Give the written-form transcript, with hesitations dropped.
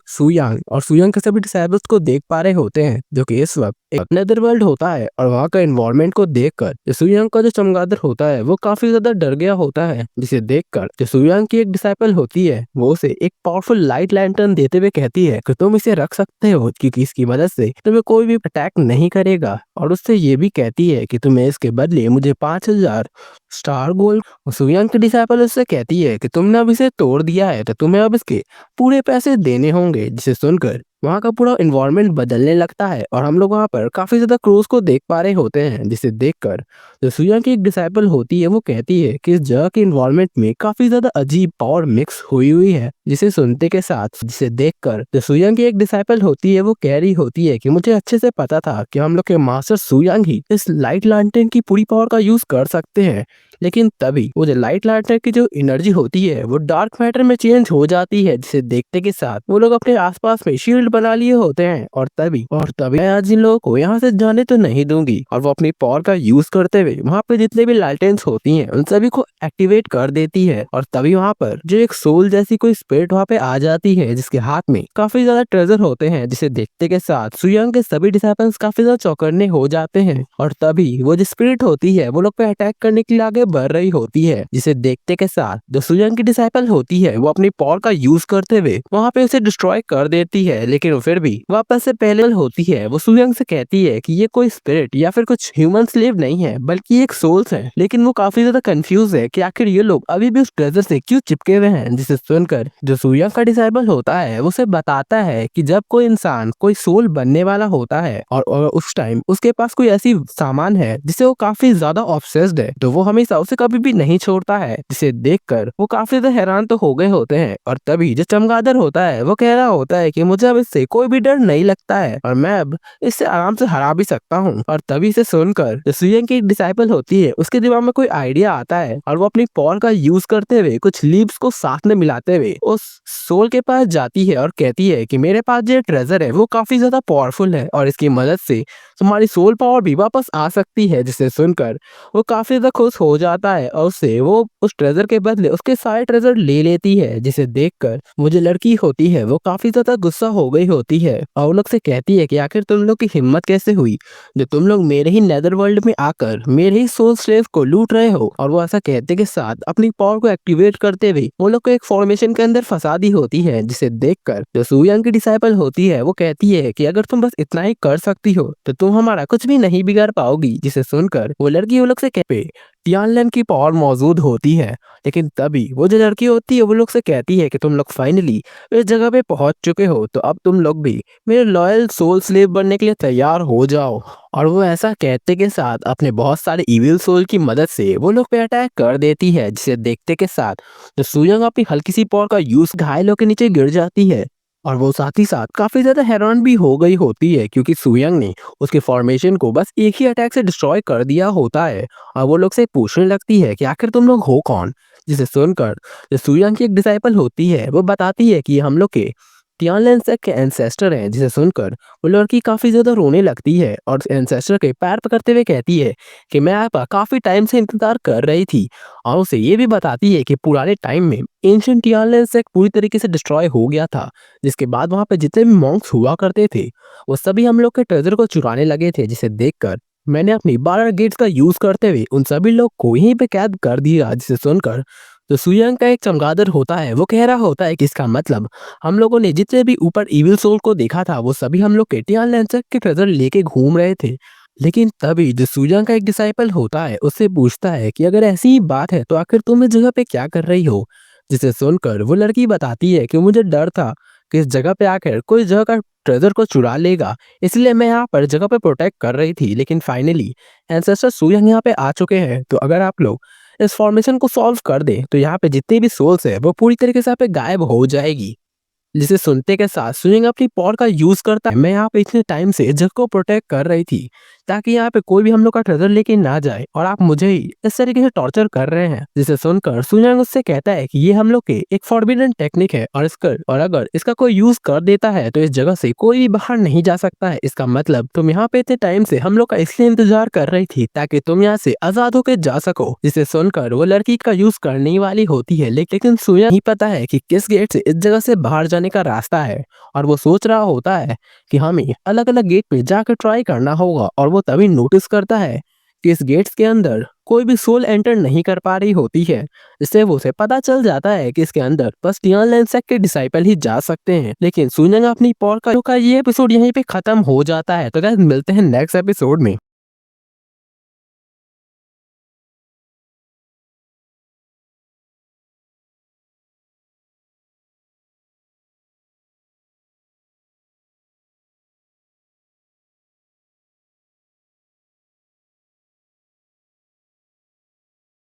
Suyang और Suyang के सभी डिसाइबल्स को देख पा रहे होते हैं, जो कि इस वक्त एक नेदर वर्ल्ड होता है। और वहाँ का एनवायरनमेंट को देखकर जो सुयांग का जो चमगादड़ होता है वो काफी ज्यादा डर गया होता है, जिसे देखकर जो सुयांग की एक डिसाइपल होती है वो उसे एक पावरफुल लाइट लैंटर्न देते हुए कहती है कि तुम इसे रख सकते हो क्योंकि इसकी मदद से तुम्हें कोई भी अटैक नहीं करेगा। और उससे ये भी कहती है कि तुम्हें इसके बदले मुझे 5,000 स्टार गोल्ड। सुयांग की डिसाइपल उससे कहती है कि तुमने अब इसे तोड़ दिया है तो तुम्हें अब इसके पूरे पैसे देने होंगे। जिसे सुनकर वहाँ का पूरा इन्वायरमेंट बदलने लगता है और हम लोग वहाँ पर काफी ज्यादा क्रूज को देख पा रहे होते हैं, जिसे देखकर जो सुयांग की एक डिसाइपल होती है वो कहती है कि इस जगह के इन्वायरमेंट में काफी ज्यादा अजीब पावर मिक्स हुई हुई है। जिसे सुनते के साथ जिसे देखकर जो सुयांग की एक डिसाइपल होती है वो कह रही होती है कि मुझे अच्छे से पता था कि हम लोग के मास्टर सुयांग ही इस लाइट लैंटर्न की पूरी पावर का यूज कर सकते हैं। लेकिन तभी वो जो लाइट लैंटर्न की जो एनर्जी होती है वो डार्क मैटर में चेंज हो जाती है, जिसे देखते के साथ वो लोग अपने आसपास में शील्ड बना लिए होते हैं। और तभी मैं आज इन लोगों को यहाँ से जाने तो नहीं दूंगी। और वो अपनी पावर का यूज करते हुए वहाँ पे जितने भी लाइटेंस होती हैं उन सभी को एक्टिवेट कर देती है। और तभी वहाँ पर जो एक सोल जैसी कोई स्पिरिट वहाँ पे आ जाती है, जिसके हाथ में काफी ज्यादा ट्रेजर होते हैं, जिसे देखते के साथ सुयांग के सभी डिसाइपल्स काफी ज्यादा चौकन्ने हो जाते हैं। और तभी वो जो स्पिरिट होती है वो लोग पे अटैक करने के लिए आगे बढ़ रही होती है, जिसे देखते के साथ जो सुयांग की डिसाइपल होती है वो अपनी पावर का यूज करते हुए वहाँ पे उसे डिस्ट्रॉय कर देती है। लेकिन फिर भी वापस से पहले होती है वो सुयांग से कहती है कि ये कोई स्पिरिट या फिर कुछ ह्यूमन स्लेव नहीं है बल्कि एक सोल्स है। लेकिन वो काफी ज्यादा कंफ्यूज है कि आखिर ये लोग अभी भी उस ट्रेजर से क्यों चिपके हुए हैं। जिसे सुनकर जो सुयांग का डिसाइपल होता है वो उसे बताता है कि जब कोई इंसान कोई सोल बनने वाला होता है और उस टाइम उसके पास कोई ऐसी सामान है जिसे वो काफी ज्यादा ऑब्सेस्ड है, तो वो हमेशा उसे कभी भी नहीं छोड़ता है। जिसे देखकर वो काफी ज्यादा हैरान तो हो गए होते हैं। और तभी जो चमगादड़ होता है वो कह रहा होता है कि मुझे अब इससे कोई भी डर नहीं लगता है और मैं अब इससे आराम से हरा भी सकता हूँ। और तभी से सुनकर जो सुयांग की डिसाइपल होती है उसके दिमाग में कोई आइडिया आता है और वो अपनी पावर का यूज करते हुए कुछ लीव्स को साथ में मिलाते हुए उस सोल के पास जाती है और कहती है कि मेरे पास जो ट्रेजर है वो काफी ज्यादा पावरफुल है और इसकी मदद से तुम्हारी सोल पावर भी वापस आ सकती है। जिसे सुनकर वो काफी ज्यादा खुश हो जाता है और उससे वो उस ट्रेजर के बदले उसके सारे ट्रेजर ले लेती है। जिसे देखकर वो जो लड़की होती है वो काफी ज्यादा गुस्सा हो गई होती है और वो लोग से कहती है कि आखिर तुम लोग की हिम्मत कैसे हुई जो तुम लोग मेरे ही नेदर वर्ल्ड में आकर मेरे ही सोल स्लेव को लूट रहे हो। और वो ऐसा कहते के साथ अपनी पावर को एक्टिवेट करते हुए वो लोग को एक फॉर्मेशन के अंदर फंसा दी होती है। जिसे देखकर जो सुयांग की डिसाइपल होती है वो कहती है कि अगर तुम बस इतना ही कर सकती हो तो तुम हमारा कुछ भी नहीं बिगाड़ पाओगी। जिसे सुनकर वो लड़की वो लोग से कहते टियानलन की पावर मौजूद होती है। लेकिन तभी वो जो लड़की होती है वो लोग से कहती है कि तुम लोग फाइनली इस जगह पे पहुंच चुके हो, तो अब तुम लोग भी मेरे लॉयल सोल स्लेव बनने के लिए तैयार हो जाओ। और वो ऐसा कहते के साथ अपने बहुत सारे इविल सोल की मदद से वो लोग पे अटैक कर देती है। जिसे देखते के साथ जो सुयांग अपनी हल्की सी पावर का यूज घायलों के नीचे गिर जाती है और वो साथ ही साथ काफी ज्यादा हैरान भी हो गई होती है क्योंकि सुयांग ने उसके फॉर्मेशन को बस एक ही अटैक से डिस्ट्रॉय कर दिया होता है। और वो लोग से पूछने लगती है कि आखिर तुम लोग हो कौन। जिसे सुनकर जो सुयांग की एक डिसाइपल होती है वो बताती है कि हम लोग के टियानलन के एंसेस्टर हैं। जिसे सुनकर वो लड़की काफी ज्यादा रोने लगती है और एंसेस्टर के पैर पकड़ते हुए कहती है कि मैं आपका काफी टाइम से इंतजार कर रही थी। और उसे ये भी बताती है कि पुराने टाइम में एंशिएंट टियानलन से पूरी तरीके से डिस्ट्रॉय हो गया था, जिसके बाद वहां पे जितने भी मॉन्क्स हुआ करते थे वो सभी हम लोग के ट्रेजर को चुराने लगे थे। जिसे देखकर मैंने अपनी 12 गेट्स का यूज करते हुए उन सभी लोग को यहीं पे कैद कर दिया। जिसे सुनकर तो सुयांग का एक चमगादड़ होता है वो कह रहा होता है कि इसका मतलब हम लोगों ने जितने भी ऊपर इविल सोल को देखा था वो सभी हम लोग के टियानलन के ट्रेजर लेके घूम रहे थे। लेकिन तभी जो सुयांग का एक डिसाइपल होता है उससे पूछता है कि अगर ऐसी ही बात है तो आखिर तुम इस जगह पे क्या कर रही हो। जिसे सुनकर वो लड़की बताती है कि मुझे डर था कि इस जगह पे आकर कोई जगह का ट्रेजर को चुरा लेगा, इसलिए मैं यहाँ पर जगह पे प्रोटेक्ट कर रही थी। लेकिन फाइनली एंसेस्टर सुयांग यहाँ पे आ चुके हैं, तो अगर आप लोग इस फॉर्मेशन को सॉल्व कर दे तो यहाँ पे जितने भी सोल्स है वो पूरी तरीके से यहाँ पे गायब हो जाएगी। जिसे सुनते के साथ सुयांग अपनी पावर का यूज करता है। मैं यहाँ पे इतने टाइम से इस जगह को प्रोटेक्ट कर रही थी ताकि यहाँ पे कोई भी हम लोग का ट्रेजर लेके ना जाए और आप मुझे ही इस तरीके से टॉर्चर कर रहे हैं। जिसे सुनकर सुयांग उससे कहता है कि ये हम लोग के एक फॉरबिडन टेक्निक है और अगर इसका कोई यूज कर देता है तो इस जगह से कोई भी बाहर नहीं जा सकता है। इसका मतलब तुम यहाँ पे इतने टाइम से हम लोग का इसलिए इंतजार कर रही थी ताकि तुम यहाँ से आजाद होकर जा सको। जिसे सुनकर वो लड़की का यूज करने वाली होती है, लेकिन सुयांग नहीं पता है कि किस गेट से इस जगह से बाहर जाने का रास्ता है और वो सोच रहा होता है कि हमें अलग अलग गेट पे जाकर ट्राई करना होगा। और वो तभी नोटिस करता है कि इस गेट्स के अंदर कोई भी सोल एंटर नहीं कर पा रही होती है, जिससे वो उसे पता चल जाता है कि इसके अंदर बस टियान लेंसेक के डिसाइपल ही जा सकते हैं। लेकिन सुजंग अपनी पॉडकास्ट का ये एपिसोड यहीं पे खत्म हो जाता है। तो गाइस मिलते हैं नेक्स्ट एपिसोड में।